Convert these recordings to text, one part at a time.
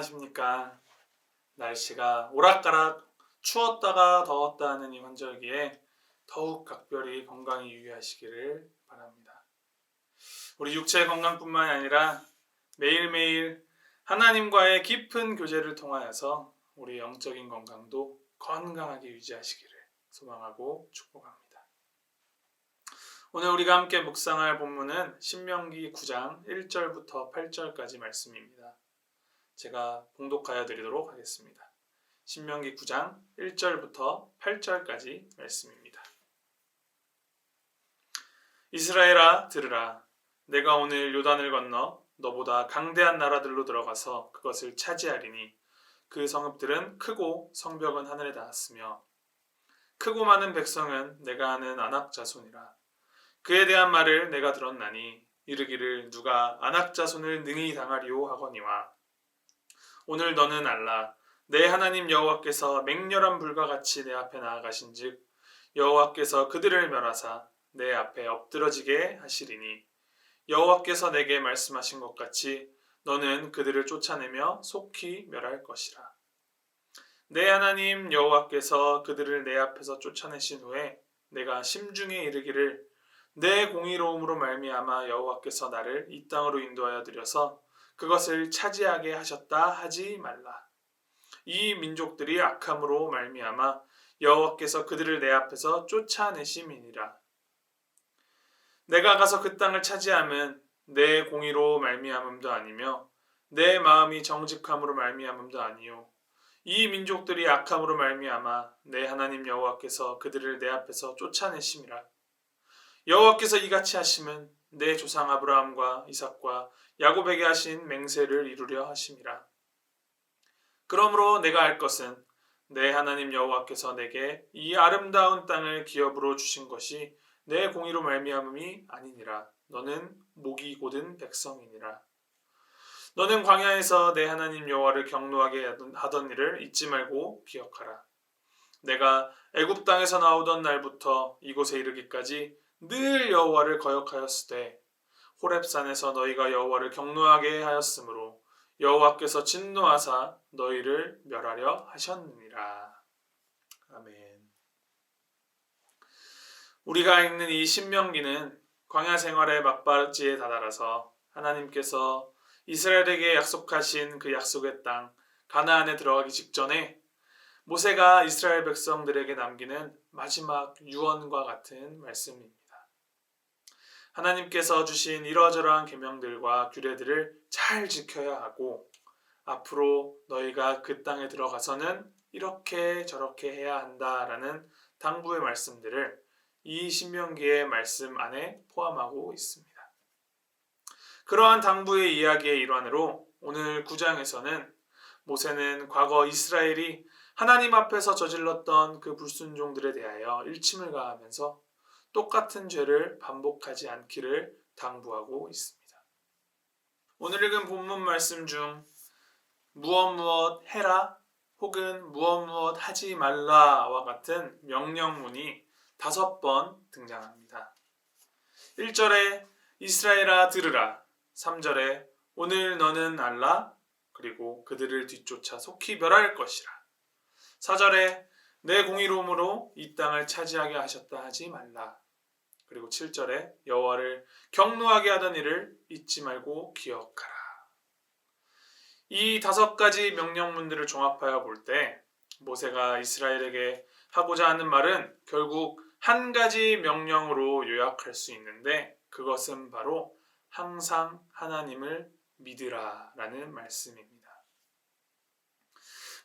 안녕하십니까. 날씨가 오락가락 추웠다가 더웠다는 이 환절기에 더욱 각별히 건강히 유의하시기를 바랍니다. 우리 육체 건강뿐만 아니라 매일매일 하나님과의 깊은 교제를 통하여서 우리 영적인 건강도 건강하게 유지하시기를 소망하고 축복합니다. 오늘 우리가 함께 묵상할 본문은 신명기 9장 1절부터 8절까지 말씀입니다. 제가 봉독하여 드리도록 하겠습니다. 신명기 9장 1절부터 8절까지 말씀입니다. 이스라엘아 들으라. 내가 오늘 요단을 건너 너보다 강대한 나라들로 들어가서 그것을 차지하리니 그 성읍들은 크고 성벽은 하늘에 닿았으며 크고 많은 백성은 내가 아는 아낙 자손이라. 그에 대한 말을 내가 들었나니 이르기를 누가 아낙 자손을 능히 당하리오 하거니와 오늘 너는 알라. 내 하나님 여호와께서 맹렬한 불과 같이 내 앞에 나아가신즉 여호와께서 그들을 멸하사 내 앞에 엎드러지게 하시리니 여호와께서 내게 말씀하신 것 같이 너는 그들을 쫓아내며 속히 멸할 것이라. 내 하나님 여호와께서 그들을 내 앞에서 쫓아내신 후에 내가 심중에 이르기를 내 공의로움으로 말미암아 여호와께서 나를 이 땅으로 인도하여 들여서 그것을 차지하게 하셨다 하지 말라. 이 민족들이 악함으로 말미암아 여호와께서 그들을 내 앞에서 쫓아내심이니라. 내가 가서 그 땅을 차지함은 내 공의로 말미암음도 아니며 내 마음이 정직함으로 말미암음도 아니요 이 민족들이 악함으로 말미암아 내 하나님 여호와께서 그들을 내 앞에서 쫓아내심이라. 여호와께서 이같이 하심은 내 조상 아브라함과 이삭과 야곱에게 하신 맹세를 이루려 하심이라. 그러므로 내가 알 것은 내 하나님 여호와께서 내게 이 아름다운 땅을 기업으로 주신 것이 내 공의로 말미암음이 아니니라. 너는 목이 곧은 백성이니라. 너는 광야에서 내 하나님 여호와를 경노하게 하던 일을 잊지 말고 기억하라. 내가 애굽 땅에서 나오던 날부터 이곳에 이르기까지 늘 여호와를 거역하였으되 호렙산에서 너희가 여호와를 경노하게 하였으므로 여호와께서 진노하사 너희를 멸하려 하셨느니라. 아멘. 우리가 읽는 이 신명기는 광야 생활의 막바지에 다다라서 하나님께서 이스라엘에게 약속하신 그 약속의 땅 가나안에 들어가기 직전에 모세가 이스라엘 백성들에게 남기는 마지막 유언과 같은 말씀입니다. 하나님께서 주신 이러저러한 계명들과 규례들을 잘 지켜야 하고 앞으로 너희가 그 땅에 들어가서는 이렇게 저렇게 해야 한다라는 당부의 말씀들을 이 신명기의 말씀 안에 포함하고 있습니다. 그러한 당부의 이야기의 일환으로 오늘 9장에서는 모세는 과거 이스라엘이 하나님 앞에서 저질렀던 그 불순종들에 대하여 일침을 가하면서 똑같은 죄를 반복하지 않기를 당부하고 있습니다. 오늘 읽은 본문 말씀 중 무엇 해라 혹은 무엇 하지 말라와 같은 명령문이 5번 등장합니다. 1절에 이스라엘아 들으라, 3절에 오늘 너는 알라, 그리고 그들을 뒤쫓아 속히 멸할 것이라, 4절에 내 공의로움으로 이 땅을 차지하게 하셨다 하지 말라, 그리고 7절에 여호와를 경노하게 하던 일을 잊지 말고 기억하라. 이 5가지 명령문들을 종합하여 볼 때 모세가 이스라엘에게 하고자 하는 말은 결국 한 가지 명령으로 요약할 수 있는데 그것은 바로 항상 하나님을 믿으라 라는 말씀입니다.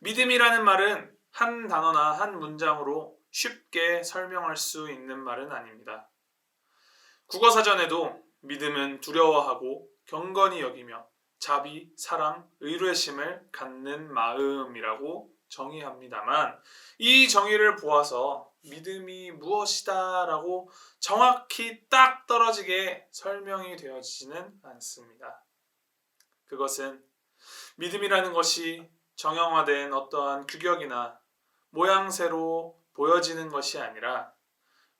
믿음이라는 말은 한 단어나 한 문장으로 쉽게 설명할 수 있는 말은 아닙니다. 국어사전에도 믿음은 두려워하고 경건히 여기며 자비, 사랑, 의뢰심을 갖는 마음이라고 정의합니다만 이 정의를 보아서 믿음이 무엇이다 라고 정확히 딱 떨어지게 설명이 되어지지는 않습니다. 그것은 믿음이라는 것이 정형화된 어떠한 규격이나 모양새로 보여지는 것이 아니라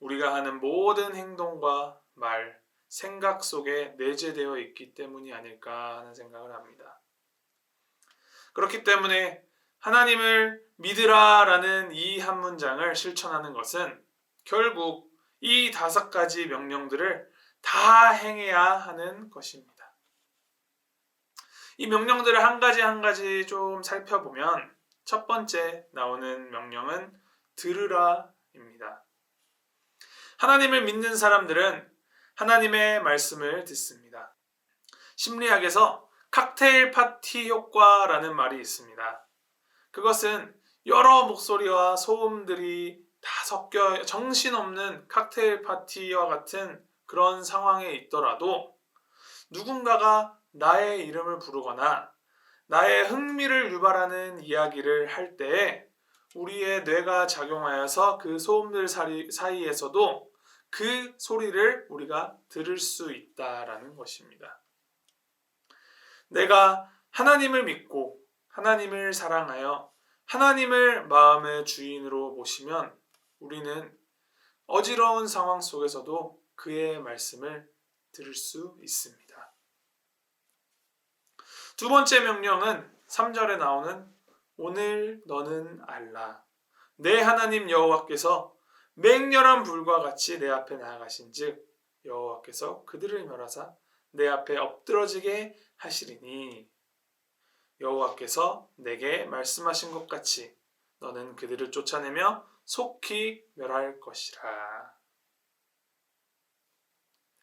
우리가 하는 모든 행동과 말, 생각 속에 내재되어 있기 때문이 아닐까 하는 생각을 합니다. 그렇기 때문에 하나님을 믿으라라는 이 한 문장을 실천하는 것은 결국 이 5가지 명령들을 다 행해야 하는 것입니다. 이 명령들을 한 가지 한 가지 좀 살펴보면 첫 번째 나오는 명령은 들으라입니다. 하나님을 믿는 사람들은 하나님의 말씀을 듣습니다. 심리학에서 칵테일 파티 효과라는 말이 있습니다. 그것은 여러 목소리와 소음들이 다 섞여 정신없는 칵테일 파티와 같은 그런 상황에 있더라도 누군가가 나의 이름을 부르거나 나의 흥미를 유발하는 이야기를 할 때에 우리의 뇌가 작용하여서 그 소음들 사이에서도 그 소리를 우리가 들을 수 있다라는 것입니다. 내가 하나님을 믿고 하나님을 사랑하여 하나님을 마음의 주인으로 모시면 우리는 어지러운 상황 속에서도 그의 말씀을 들을 수 있습니다. 두 번째 명령은 3절에 나오는 오늘 너는 알라. 내 하나님 여호와께서 맹렬한 불과 같이 내 앞에 나아가신즉 여호와께서 그들을 멸하사 내 앞에 엎드러지게 하시리니 여호와께서 내게 말씀하신 것 같이 너는 그들을 쫓아내며 속히 멸할 것이라.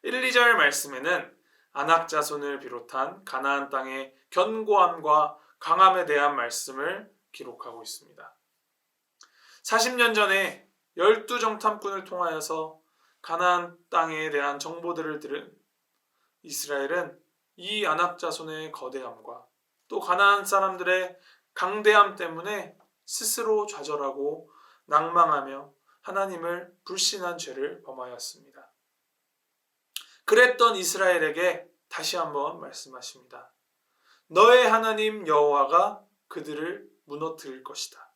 1, 2절 말씀에는 아낙 자손을 비롯한 가나안 땅의 견고함과 강함에 대한 말씀을 기록하고 있습니다. 40년 전에 12정탐꾼을 통하여서 가나안 땅에 대한 정보들을 들은 이스라엘은 이 아낙 자손의 거대함과 또 가나안 사람들의 강대함 때문에 스스로 좌절하고 낭망하며 하나님을 불신한 죄를 범하였습니다. 그랬던 이스라엘에게 다시 한번 말씀하십니다. 너의 하나님 여호와가 그들을 무너뜨릴 것이다.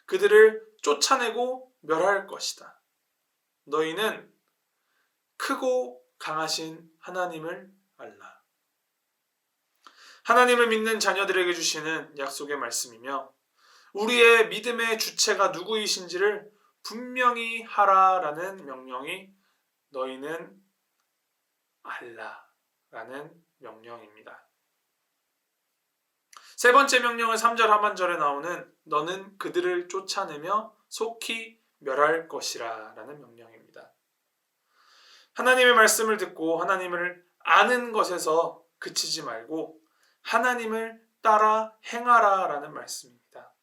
그들을 쫓아내고 멸할 것이다. 너희는 크고 강하신 하나님을 알라. 하나님을 믿는 자녀들에게 주시는 약속의 말씀이며 우리의 믿음의 주체가 누구이신지를 분명히 하라라는 명령이 너희는 알라라는 명령입니다. 세 번째 명령은 3절 하반절에 나오는 너는 그들을 쫓아내며 속히 멸할 것이라 라는 명령입니다. 하나님의 말씀을 듣고 하나님을 아는 것에서 그치지 말고 하나님을 따라 행하라 라는 말씀입니다.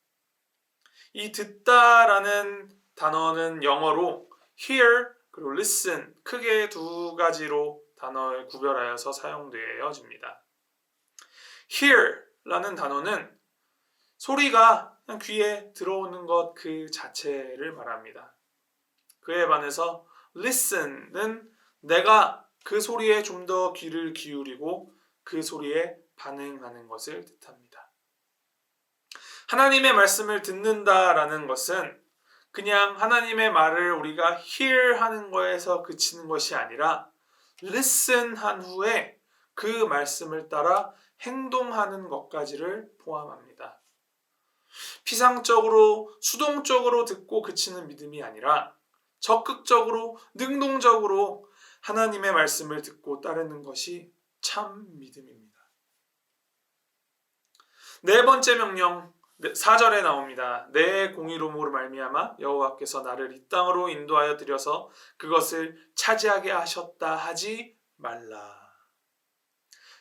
이 듣다라는 단어는 영어로 hear 그리고 listen 크게 두 가지로 단어를 구별하여서 사용되어집니다. hear 라는 단어는 소리가 그냥 귀에 들어오는 것 그 자체를 말합니다. 그에 반해서 listen은 내가 그 소리에 좀 더 귀를 기울이고 그 소리에 반응하는 것을 뜻합니다. 하나님의 말씀을 듣는다라는 것은 그냥 하나님의 말을 우리가 hear 하는 거에서 그치는 것이 아니라 listen 한 후에 그 말씀을 따라 행동하는 것까지를 포함합니다. 피상적으로 수동적으로 듣고 그치는 믿음이 아니라 적극적으로 능동적으로 하나님의 말씀을 듣고 따르는 것이 참 믿음입니다. 네 번째 명령 4절에 나옵니다. 내 공의로움으로 말미암아 여호와께서 나를 이 땅으로 인도하여 들여서 그것을 차지하게 하셨다 하지 말라.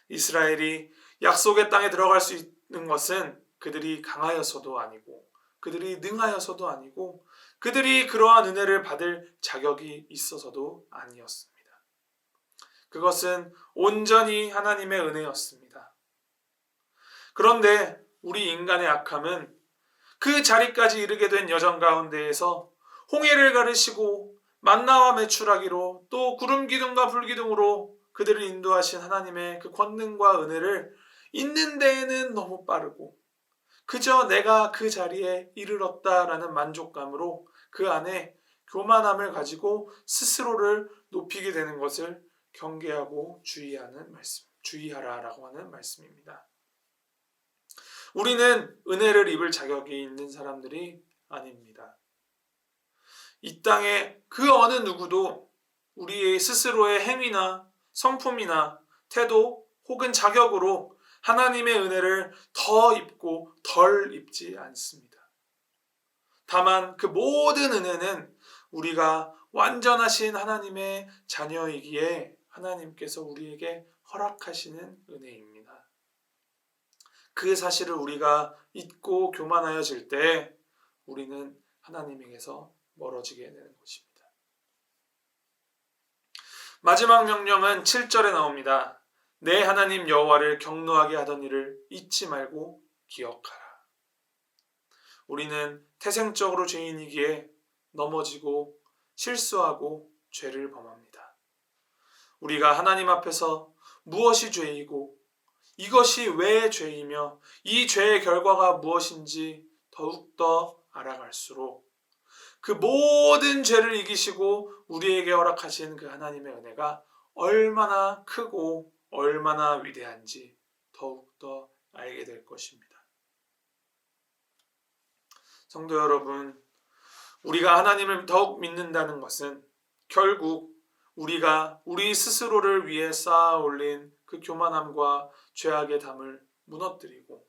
이스라엘이 약속의 땅에 들어갈 수 있는 것은 그들이 강하여서도 아니고 그들이 능하여서도 아니고 그들이 그러한 은혜를 받을 자격이 있어서도 아니었습니다. 그것은 온전히 하나님의 은혜였습니다. 그런데 우리 인간의 악함은 그 자리까지 이르게 된 여정 가운데에서 홍해를 가르시고 만나와 메추라기로 또 구름 기둥과 불 기둥으로 그들을 인도하신 하나님의 그 권능과 은혜를 있는 데에는 너무 빠르고 그저 내가 그 자리에 이르렀다라는 만족감으로 그 안에 교만함을 가지고 스스로를 높이게 되는 것을 경계하고 주의하라라고 하는 말씀입니다. 우리는 은혜를 입을 자격이 있는 사람들이 아닙니다. 이 땅에 그 어느 누구도 우리의 스스로의 행위나 성품이나 태도 혹은 자격으로 하나님의 은혜를 더 입고 덜 입지 않습니다. 다만 그 모든 은혜는 우리가 완전하신 하나님의 자녀이기에 하나님께서 우리에게 허락하시는 은혜입니다. 그 사실을 우리가 잊고 교만하여질 때 우리는 하나님에게서 멀어지게 되는 것입니다. 마지막 명령은 7절에 나옵니다. 내 하나님 여호와를 경노하게 하던 일을 잊지 말고 기억하라. 우리는 태생적으로 죄인이기에 넘어지고 실수하고 죄를 범합니다. 우리가 하나님 앞에서 무엇이 죄이고 이것이 왜 죄이며 이 죄의 결과가 무엇인지 더욱더 알아갈수록 그 모든 죄를 이기시고 우리에게 허락하신 그 하나님의 은혜가 얼마나 크고 얼마나 위대한지 더욱더 알게 될 것입니다. 성도 여러분, 우리가 하나님을 더욱 믿는다는 것은 결국 우리가 우리 스스로를 위해 쌓아 올린 그 교만함과 죄악의 담을 무너뜨리고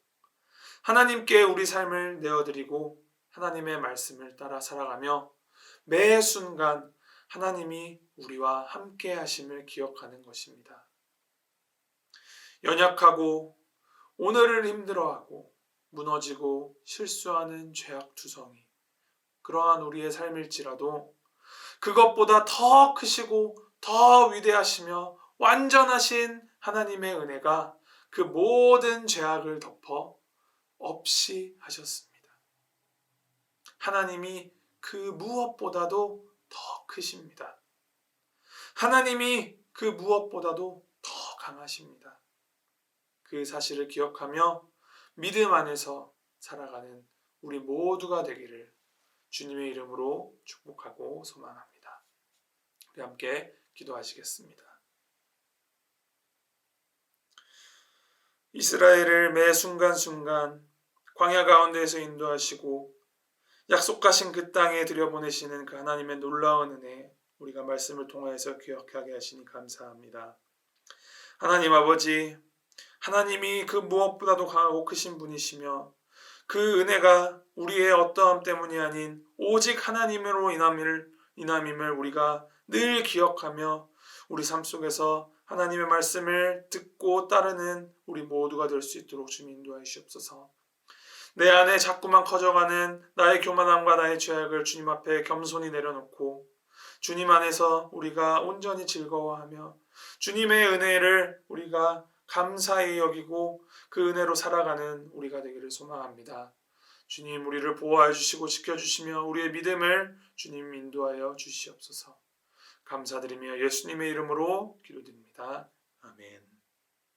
하나님께 우리 삶을 내어드리고 하나님의 말씀을 따라 살아가며 매 순간 하나님이 우리와 함께 하심을 기억하는 것입니다. 연약하고 오늘을 힘들어하고 무너지고 실수하는 죄악투성이 그러한 우리의 삶일지라도 그것보다 더 크시고 더 위대하시며 완전하신 하나님의 은혜가 그 모든 죄악을 덮어 없이 하셨습니다. 하나님이 그 무엇보다도 더 크십니다. 하나님이 그 무엇보다도 더 강하십니다. 그 사실을 기억하며 믿음 안에서 살아가는 우리 모두가 되기를 주님의 이름으로 축복하고 소망합니다. 우리 함께 기도하시겠습니다. 이스라엘을 매 순간순간 광야 가운데에서 인도하시고 약속하신 그 땅에 들여보내시는 그 하나님의 놀라운 은혜 우리가 말씀을 통하여서 기억하게 하시니 감사합니다. 하나님 아버지, 하나님이 그 무엇보다도 강하고 크신 분이시며 그 은혜가 우리의 어떠함 때문이 아닌 오직 하나님으로 인함임을 우리가 늘 기억하며 우리 삶 속에서 하나님의 말씀을 듣고 따르는 우리 모두가 될 수 있도록 주님 인도하시옵소서. 내 안에 자꾸만 커져가는 나의 교만함과 나의 죄악을 주님 앞에 겸손히 내려놓고 주님 안에서 우리가 온전히 즐거워하며 주님의 은혜를 우리가 감사히 여기고 그 은혜로 살아가는 우리가 되기를 소망합니다. 주님 우리를 보호하여 주시고 지켜주시며 우리의 믿음을 주님 인도하여 주시옵소서. 감사드리며 예수님의 이름으로 기도드립니다. 아멘.